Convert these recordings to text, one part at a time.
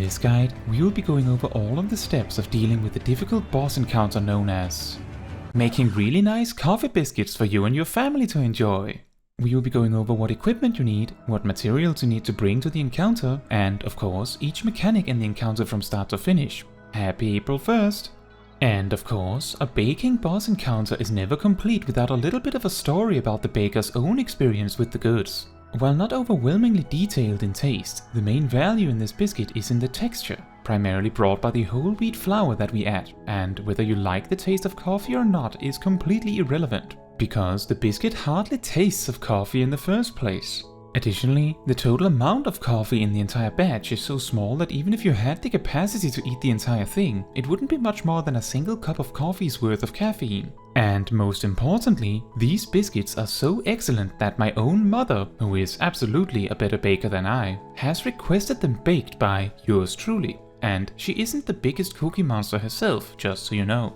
this guide, we will be going over all of the steps of dealing with the difficult boss encounter known as making really nice coffee biscuits for you and your family to enjoy. We will be going over what equipment you need, what materials you need to bring to the encounter, and of course, each mechanic in the encounter from start to finish. Happy April 1st! And of course, a baking boss encounter is never complete without a little bit of a story about the baker's own experience with the goods. While not overwhelmingly detailed in taste, the main value in this biscuit is in the texture, primarily brought by the whole wheat flour that we add, and whether you like the taste of coffee or not is completely irrelevant, because the biscuit hardly tastes of coffee in the first place. Additionally, the total amount of coffee in the entire batch is so small that even if you had the capacity to eat the entire thing, it wouldn't be much more than a single cup of coffee's worth of caffeine. And most importantly, these biscuits are so excellent that my own mother, who is absolutely a better baker than I, has requested them baked by yours truly. And she isn't the biggest cookie monster herself, just so you know.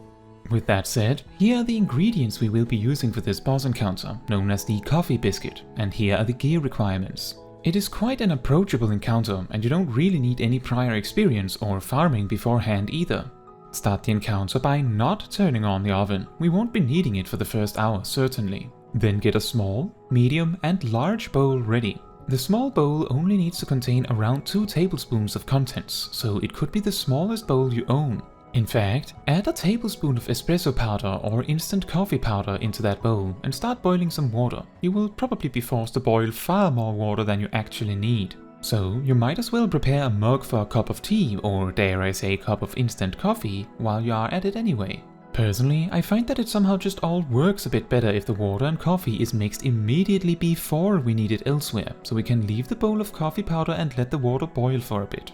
With that said, here are the ingredients we will be using for this boss encounter, known as the Coffee Biscuit, and here are the gear requirements. It is quite an approachable encounter, and you don't really need any prior experience or farming beforehand either. Start the encounter by not turning on the oven, we won't be needing it for the first hour certainly. Then get a small, medium and large bowl ready. The small bowl only needs to contain around 2 tablespoons of contents, so it could be the smallest bowl you own. In fact, add a tablespoon of espresso powder or instant coffee powder into that bowl and start boiling some water. You will probably be forced to boil far more water than you actually need. So you might as well prepare a mug for a cup of tea, or dare I say cup of instant coffee, while you are at it anyway. Personally, I find that it somehow just all works a bit better if the water and coffee is mixed immediately before we need it elsewhere, so we can leave the bowl of coffee powder and let the water boil for a bit.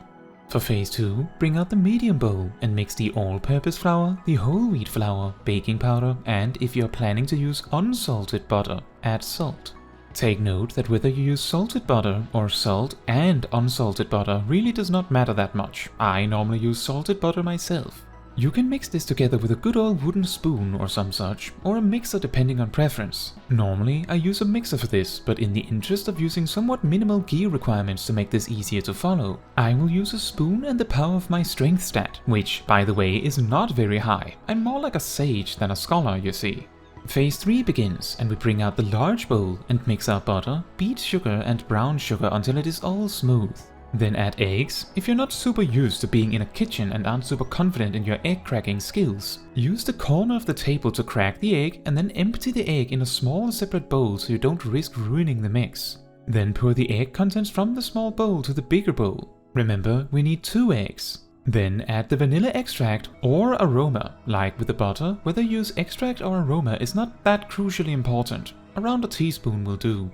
For phase 2, bring out the medium bowl and mix the all-purpose flour, the whole wheat flour, baking powder, and if you're planning to use unsalted butter, add salt. Take note that whether you use salted butter or salt and unsalted butter really does not matter that much. I normally use salted butter myself. You can mix this together with a good old wooden spoon or some such, or a mixer depending on preference. Normally I use a mixer for this, but in the interest of using somewhat minimal gear requirements to make this easier to follow, I will use a spoon and the power of my strength stat, which by the way is not very high. I'm more like a sage than a scholar, you see. Phase 3 begins, and we bring out the large bowl and mix our butter, beet sugar and brown sugar until it is all smooth. Then add eggs. If you're not super used to being in a kitchen and aren't super confident in your egg cracking skills, use the corner of the table to crack the egg and then empty the egg in a small separate bowl so you don't risk ruining the mix. Then pour the egg contents from the small bowl to the bigger bowl. Remember, we need 2 eggs. Then add the vanilla extract or aroma. Like with the butter, whether you use extract or aroma is not that crucially important. Around a teaspoon will do.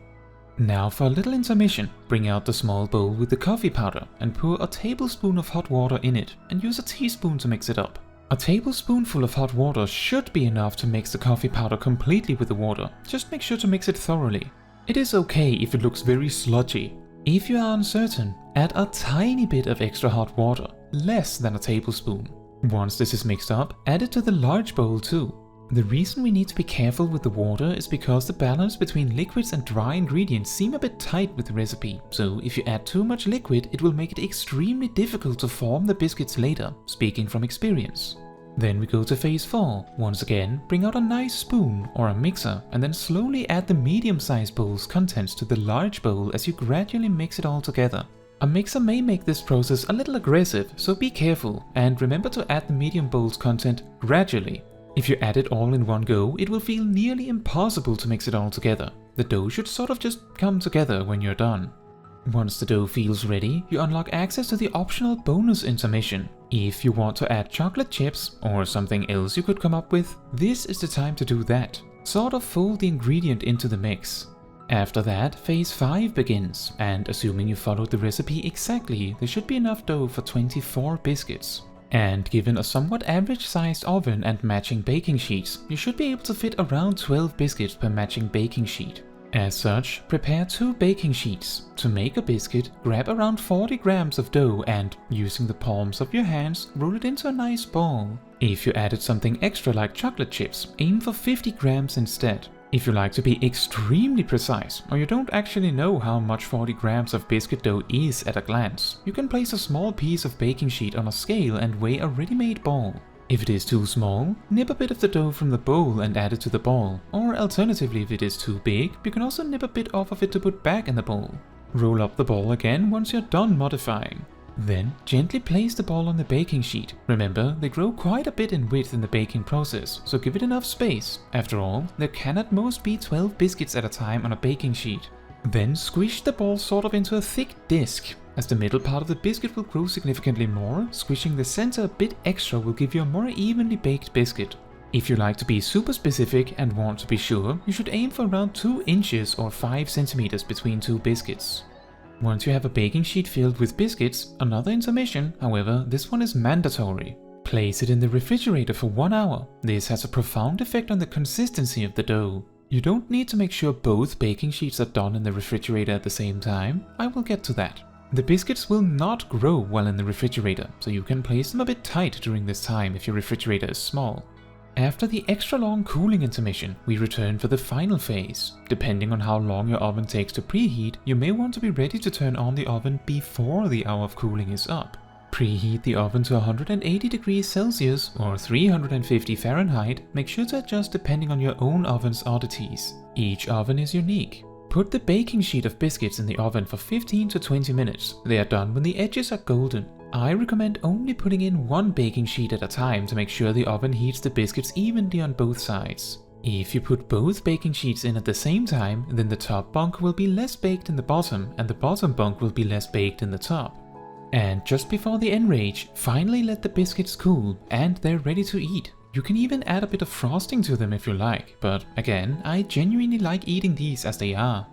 Now for a little intermission, bring out the small bowl with the coffee powder and pour a tablespoon of hot water in it and use a teaspoon to mix it up. A tablespoonful of hot water should be enough to mix the coffee powder completely with the water, just make sure to mix it thoroughly. It is okay if it looks very sludgy. If you are uncertain, add a tiny bit of extra hot water, less than a tablespoon. Once this is mixed up, add it to the large bowl too. The reason we need to be careful with the water is because the balance between liquids and dry ingredients seem a bit tight with the recipe, so if you add too much liquid it will make it extremely difficult to form the biscuits later, speaking from experience. Then we go to phase 4. Once again, bring out a nice spoon or a mixer and then slowly add the medium-sized bowl's contents to the large bowl as you gradually mix it all together. A mixer may make this process a little aggressive, so be careful and remember to add the medium bowl's content gradually. If you add it all in one go, it will feel nearly impossible to mix it all together. The dough should sort of just come together when you're done. Once the dough feels ready, you unlock access to the optional bonus intermission. If you want to add chocolate chips or something else you could come up with, this is the time to do that. Sort of fold the ingredient into the mix. After that, phase 5 begins, and assuming you followed the recipe exactly, there should be enough dough for 24 biscuits. And given a somewhat average-sized oven and matching baking sheets, you should be able to fit around 12 biscuits per matching baking sheet. As such, prepare 2 baking sheets. To make a biscuit, grab around 40 grams of dough and, using the palms of your hands, roll it into a nice ball. If you added something extra like chocolate chips, aim for 50 grams instead. If you like to be extremely precise, or you don't actually know how much 40 grams of biscuit dough is at a glance, you can place a small piece of baking sheet on a scale and weigh a ready-made ball. If it is too small, nip a bit of the dough from the bowl and add it to the ball, or alternatively if it is too big, you can also nip a bit off of it to put back in the bowl. Roll up the ball again once you're done modifying. Then gently place the ball on the baking sheet. Remember, they grow quite a bit in width in the baking process, so give it enough space. After all, there can at most be 12 biscuits at a time on a baking sheet. Then squish the ball sort of into a thick disc. As the middle part of the biscuit will grow significantly more, squishing the center a bit extra will give you a more evenly baked biscuit. If you like to be super specific and want to be sure, you should aim for around 2 inches or 5 centimeters between 2 biscuits. Once you have a baking sheet filled with biscuits, another intermission, however, this one is mandatory. Place it in the refrigerator for 1 hour. This has a profound effect on the consistency of the dough. You don't need to make sure both baking sheets are done in the refrigerator at the same time. I will get to that. The biscuits will not grow while in the refrigerator, so you can place them a bit tight during this time if your refrigerator is small. After the extra long cooling intermission, we return for the final phase. Depending on how long your oven takes to preheat, you may want to be ready to turn on the oven before the hour of cooling is up. Preheat the oven to 180 degrees Celsius or 350 Fahrenheit. Make sure to adjust depending on your own oven's oddities. Each oven is unique. Put the baking sheet of biscuits in the oven for 15 to 20 minutes. They are done when the edges are golden. I recommend only putting in 1 baking sheet at a time to make sure the oven heats the biscuits evenly on both sides. If you put both baking sheets in at the same time, then the top bunk will be less baked in the bottom and the bottom bunk will be less baked in the top. And just before the Enrage, finally let the biscuits cool and they're ready to eat. You can even add a bit of frosting to them if you like, but again, I genuinely like eating these as they are.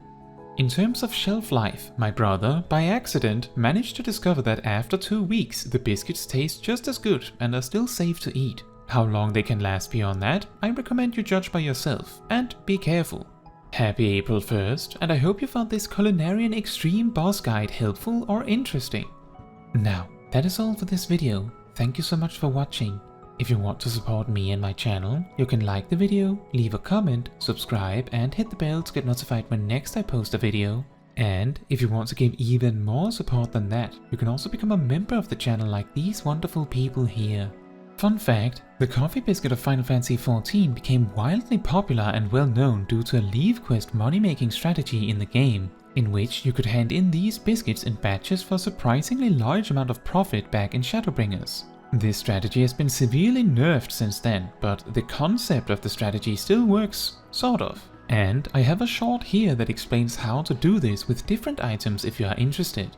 In terms of shelf life, my brother, by accident, managed to discover that after 2 weeks, the biscuits taste just as good and are still safe to eat. How long they can last beyond that, I recommend you judge by yourself, and be careful. Happy April 1st, and I hope you found this Culinarian Extreme Boss Guide helpful or interesting. Now, that is all for this video. Thank you so much for watching. If you want to support me and my channel, you can like the video, leave a comment, subscribe and hit the bell to get notified when next I post a video. And if you want to give even more support than that, you can also become a member of the channel like these wonderful people here. Fun fact, the Coffee Biscuit of Final Fantasy XIV became wildly popular and well known due to a Leave Quest money-making strategy in the game, in which you could hand in these biscuits in batches for a surprisingly large amount of profit back in Shadowbringers. This strategy has been severely nerfed since then, but the concept of the strategy still works, sort of. And I have a short here that explains how to do this with different items if you are interested.